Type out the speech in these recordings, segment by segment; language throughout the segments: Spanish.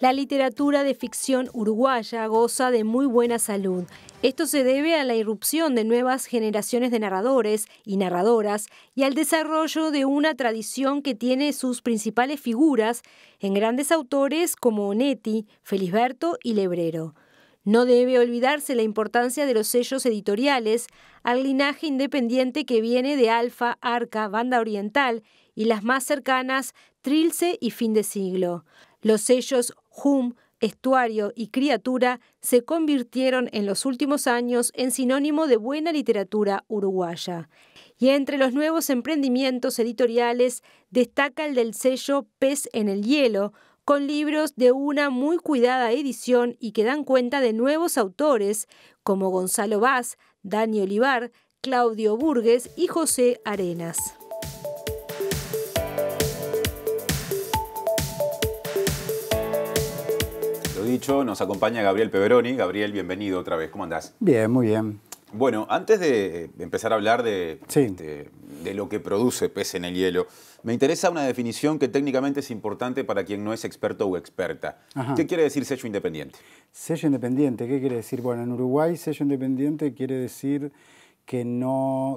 La literatura de ficción uruguaya goza de muy buena salud. Esto se debe a la irrupción de nuevas generaciones de narradores y narradoras y al desarrollo de una tradición que tiene sus principales figuras en grandes autores como Onetti, Felisberto y Lebrero. No debe olvidarse la importancia de los sellos editoriales al linaje independiente que viene de Alfa, Arca, Banda Oriental y las más cercanas Trilce y Fin de Siglo. Los sellos Hum, Estuario y Criatura se convirtieron en los últimos años en sinónimo de buena literatura uruguaya. Y entre los nuevos emprendimientos editoriales destaca el del sello Pez en el Hielo, con libros de una muy cuidada edición y que dan cuenta de nuevos autores como Gonzalo Vaz, Dani Olivar, Claudio Burgues y José Arenas. Lo dicho, nos acompaña Gabriel Peveroni. Gabriel, bienvenido otra vez. ¿Cómo andás? Bien, muy bien. Bueno, antes de empezar a hablar de lo que produce Pez en el Hielo, me interesa una definición que técnicamente es importante para quien no es experto o experta. Ajá. ¿Qué quiere decir sello independiente? Sello independiente, ¿qué quiere decir? Bueno, en Uruguay sello independiente quiere decir que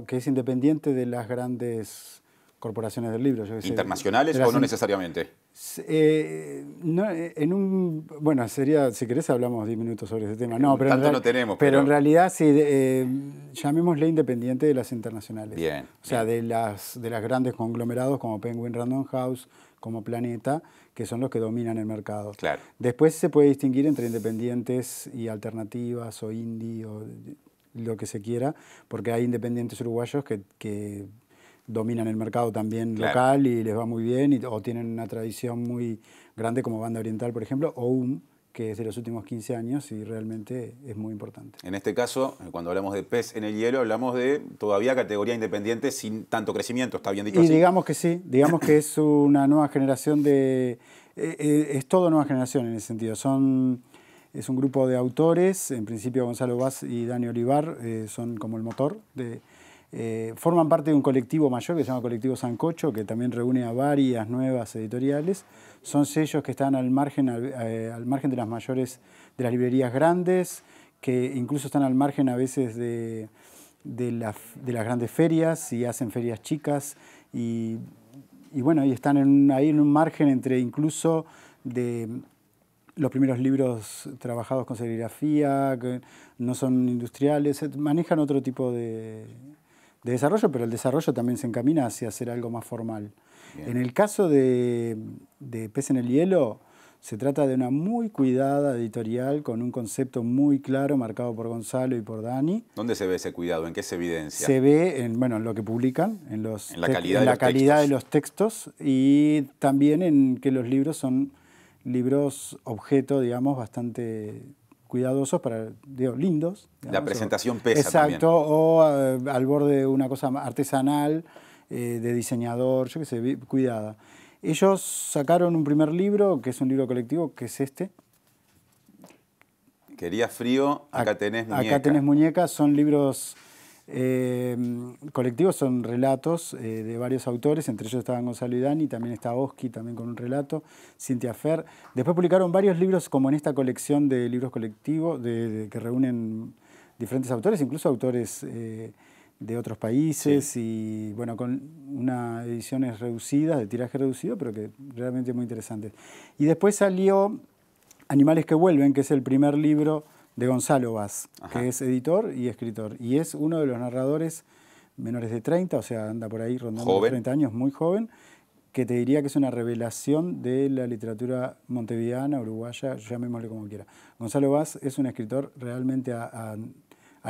es independiente de las grandes corporaciones del libro. ¿Internacionales o no necesariamente? Bueno, sería, si querés hablamos 10 minutos sobre ese tema. No, pero tanto no tenemos. Pero en realidad sí, llamémosle independiente de las internacionales. Bien. O sea, de las grandes conglomerados como Penguin Random House, como Planeta, que son los que dominan el mercado. Claro. Después se puede distinguir entre independientes y alternativas o indie o lo que se quiera, porque hay independientes uruguayos que dominan el mercado también local y les va muy bien, o tienen una tradición muy grande como Banda Oriental, por ejemplo, o que es de los últimos 15 años y realmente es muy importante. En este caso, cuando hablamos de Pez en el Hielo, hablamos de todavía categoría independiente sin tanto crecimiento, ¿está bien dicho así? Y digamos que sí, digamos que es una nueva generación es toda nueva generación en ese sentido. Es un grupo de autores, en principio Gonzalo Vaz y Dani Olivar son como el motor forman parte de un colectivo mayor que se llama Colectivo Sancocho, que también reúne a varias nuevas editoriales. Son sellos que están al margen de las mayores, de las librerías grandes, que incluso están al margen a veces de las grandes ferias y hacen ferias chicas. Y bueno, y están ahí en un margen entre incluso de los primeros libros trabajados con serigrafía, que no son industriales, manejan otro tipo de desarrollo, pero el desarrollo también se encamina hacia hacer algo más formal. Bien. En el caso de Pez en el Hielo, se trata de una muy cuidada editorial con un concepto muy claro, marcado por Gonzalo y por Dani. ¿Dónde se ve ese cuidado? ¿En qué se evidencia? Se ve en lo que publican, en la calidad de los textos y también en que los libros son libros objeto, digamos, bastante cuidadosos, lindos. Digamos, la presentación pesa exacto, también. O al borde de una cosa artesanal, de diseñador, yo qué sé, cuidada. Ellos sacaron un primer libro, que es un libro colectivo, que es este. Quería frío, acá tenés muñeca. Acá tenés muñeca, son libros colectivos, son relatos de varios autores, entre ellos estaban Gonzalo y Dani, también está Oski, también con un relato, Cintia Fer. Después publicaron varios libros como en esta colección de libros colectivos que reúnen diferentes autores, incluso autores de otros países, y bueno, con unas ediciones reducidas, de tiraje reducido, pero que realmente muy interesantes. Y después salió Animales que vuelven, que es el primer libro de Gonzalo Vaz, que es editor y escritor. Y es uno de los narradores menores de 30, o sea, anda por ahí rondando los 30 años, muy joven, que te diría que es una revelación de la literatura montevideana, uruguaya, llamémosle como quiera. Gonzalo Vaz es un escritor realmente a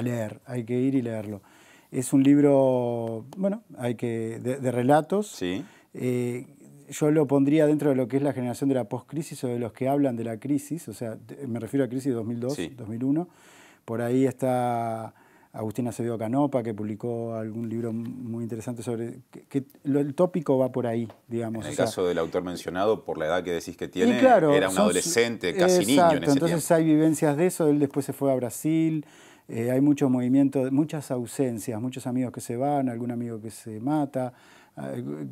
leer, hay que ir y leerlo. Es un libro, bueno, de relatos. Sí. Yo lo pondría dentro de lo que es la generación de la post-crisis o de los que hablan de la crisis, o sea, me refiero a crisis de 2002, 2001. Por ahí está Agustín Acevedo Canopa, que publicó algún libro muy interesante sobre... el tópico va por ahí, digamos. En el caso del autor mencionado, por la edad que decís que tiene, claro, era un adolescente, casi niño en ese tiempo. Entonces hay vivencias de eso, él después se fue a Brasil, hay mucho movimiento, muchas ausencias, muchos amigos que se van, algún amigo que se mata...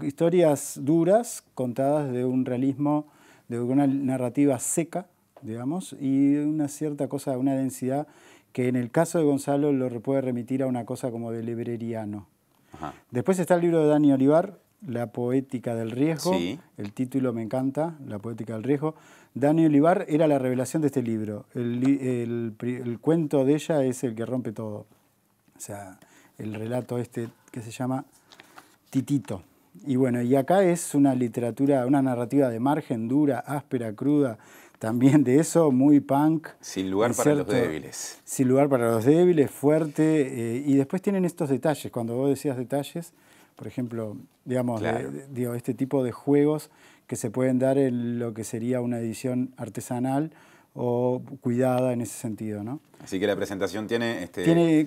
historias duras contadas de un realismo, de una narrativa seca, digamos, y una cierta cosa, una densidad que en el caso de Gonzalo lo puede remitir a una cosa como de libreriano. Ajá. Después está el libro de Dani Olivar, La poética del riesgo. Sí. El título me encanta, La poética del riesgo. Dani Olivar era la revelación de este libro. El cuento de ella es el que rompe todo. O sea, el relato este que se llama Titito. Y bueno, y acá es una literatura, una narrativa de margen, dura, áspera, cruda, también de eso, muy punk. Sin lugar para los débiles. Sin lugar para los débiles, fuerte. Y después tienen estos detalles. Cuando vos decías detalles, por ejemplo, digamos, claro, este tipo de juegos que se pueden dar en lo que sería una edición artesanal o cuidada en ese sentido, ¿no? Así que la presentación tiene,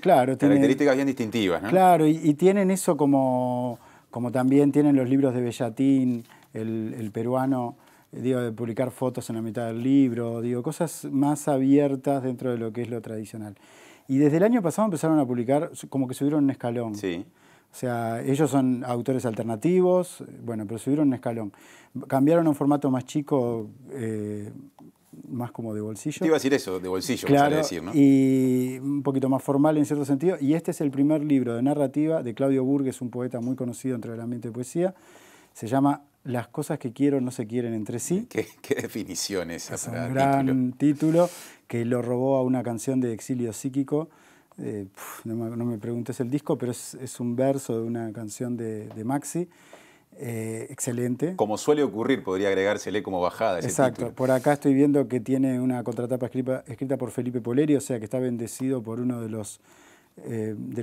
claro, características bien distintivas, ¿no? Claro, y tienen eso como también tienen los libros de Bellatín, el peruano, de publicar fotos en la mitad del libro, cosas más abiertas dentro de lo que es lo tradicional. Y desde el año pasado empezaron a publicar, como que subieron un escalón. Sí. O sea, ellos son autores alternativos, bueno, pero subieron un escalón. Cambiaron a un formato más chico, más como de bolsillo. Te iba a decir eso, de bolsillo, claro, me sale decir, ¿no? Y un poquito más formal en cierto sentido. Y este es el primer libro de narrativa de Claudio Burgues, un poeta muy conocido dentro del ambiente de poesía. Se llama Las cosas que quiero no se quieren entre sí. ¿Qué definición esa? Es un gran título que lo robó a una canción de Exilio Psíquico. No me preguntes el disco, pero es un verso de una canción de Maxi. Excelente. Como suele ocurrir, podría agregársele como bajada ese Exacto. título. Por acá estoy viendo que tiene una contratapa escrita por Felipe Poleri, o sea que está bendecido por uno de los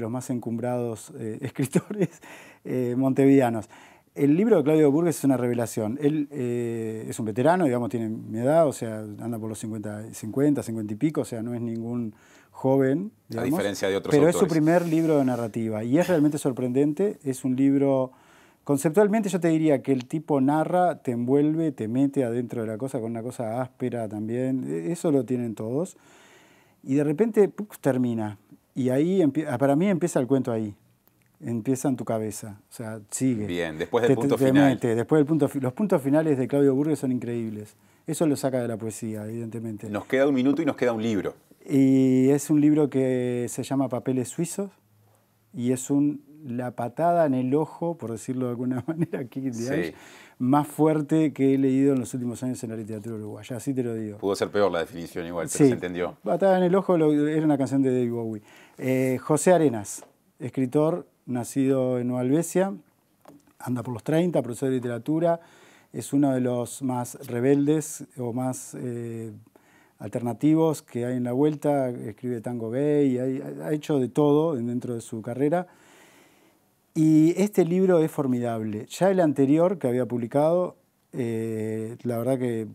más encumbrados escritores montevideanos. El libro de Claudio Burgues es una revelación. Él es un veterano, digamos, tiene mi edad, o sea, anda por los 50 y pico, o sea, no es ningún joven, digamos, a diferencia de otros pero autores. Es su primer libro de narrativa y es realmente sorprendente. Es un libro, conceptualmente yo te diría que el tipo narra, te envuelve, te mete adentro de la cosa con una cosa áspera también, eso lo tienen todos. Y de repente termina. Y ahí, para mí empieza el cuento ahí. Empieza en tu cabeza, o sea, sigue. Bien, después del punto final. Después los puntos finales de Claudio Burgues son increíbles. Eso lo saca de la poesía, evidentemente. Nos queda un minuto y nos queda un libro. Y es un libro que se llama Papeles Suizos y es la patada en el ojo, por decirlo de alguna manera, aquí, sí, más fuerte que he leído en los últimos años en la literatura uruguaya, así te lo digo. Pudo ser peor la definición igual, pero sí, se entendió. Patada en el ojo era una canción de David Bowie. José Arenas, escritor, nacido en Nueva Albesia, anda por los 30, profesor de literatura, es uno de los más rebeldes o más alternativos que hay en la vuelta, escribe tango gay, ha hecho de todo dentro de su carrera. Y este libro es formidable. Ya el anterior que había publicado, la verdad que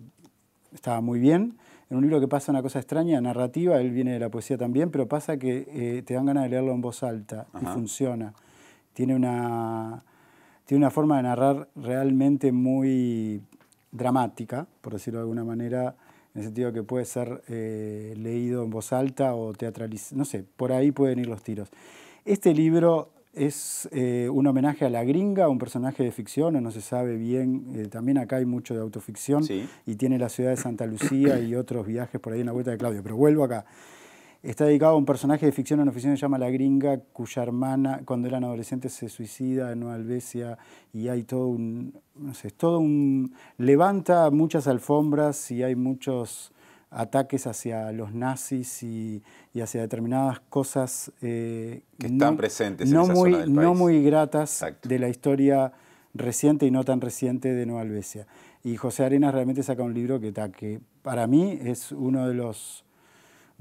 estaba muy bien. En un libro que pasa una cosa extraña, narrativa, él viene de la poesía también, pero pasa que te dan ganas de leerlo en voz alta. Ajá. Y funciona. Tiene una forma de narrar realmente muy dramática, por decirlo de alguna manera, en el sentido que puede ser leído en voz alta o teatralizado, no sé, por ahí pueden ir los tiros. Este libro es un homenaje a La Gringa, un personaje de ficción, o no se sabe bien, también acá hay mucho de autoficción, sí, y tiene la ciudad de Santa Lucía y otros viajes por ahí en la vuelta de Claudio, pero vuelvo acá. Está dedicado a un personaje de ficción, una ficción que se llama La Gringa, cuya hermana, cuando eran adolescentes, se suicida en Nueva Albesia y hay levanta muchas alfombras y hay muchos ataques hacia los nazis y hacia determinadas cosas que están presentes en esa zona del país. No muy gratas. Exacto. De la historia reciente y no tan reciente de Nueva Albesia. Y José Arenas realmente saca un libro que para mí es uno de los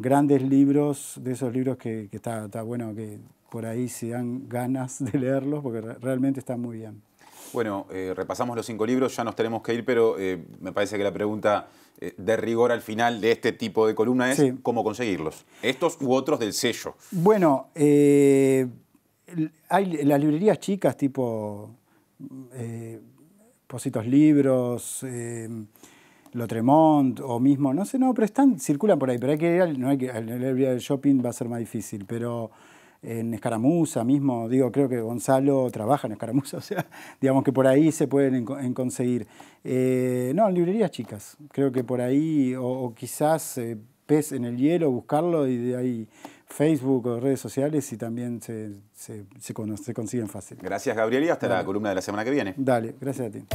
grandes libros, de esos libros que está bueno que por ahí se dan ganas de leerlos porque realmente están muy bien. Bueno, repasamos los 5 libros, ya nos tenemos que ir, pero me parece que la pregunta de rigor al final de este tipo de columna es sí, ¿cómo conseguirlos? ¿Estos u otros del sello? Bueno, hay las librerías chicas tipo Positos Libros, Lotremont o mismo, no sé, no, pero circulan por ahí, pero hay que ir, a la librería del shopping va a ser más difícil, pero en Escaramuza mismo, digo, creo que Gonzalo trabaja en Escaramuza, o sea, digamos que por ahí se pueden conseguir. No, en librerías chicas, creo que por ahí, o quizás Pez en el Hielo, buscarlo y de ahí Facebook o redes sociales y también se consiguen fácil. Gracias, Gabriel, y hasta la columna de la semana que viene. Dale, gracias a ti.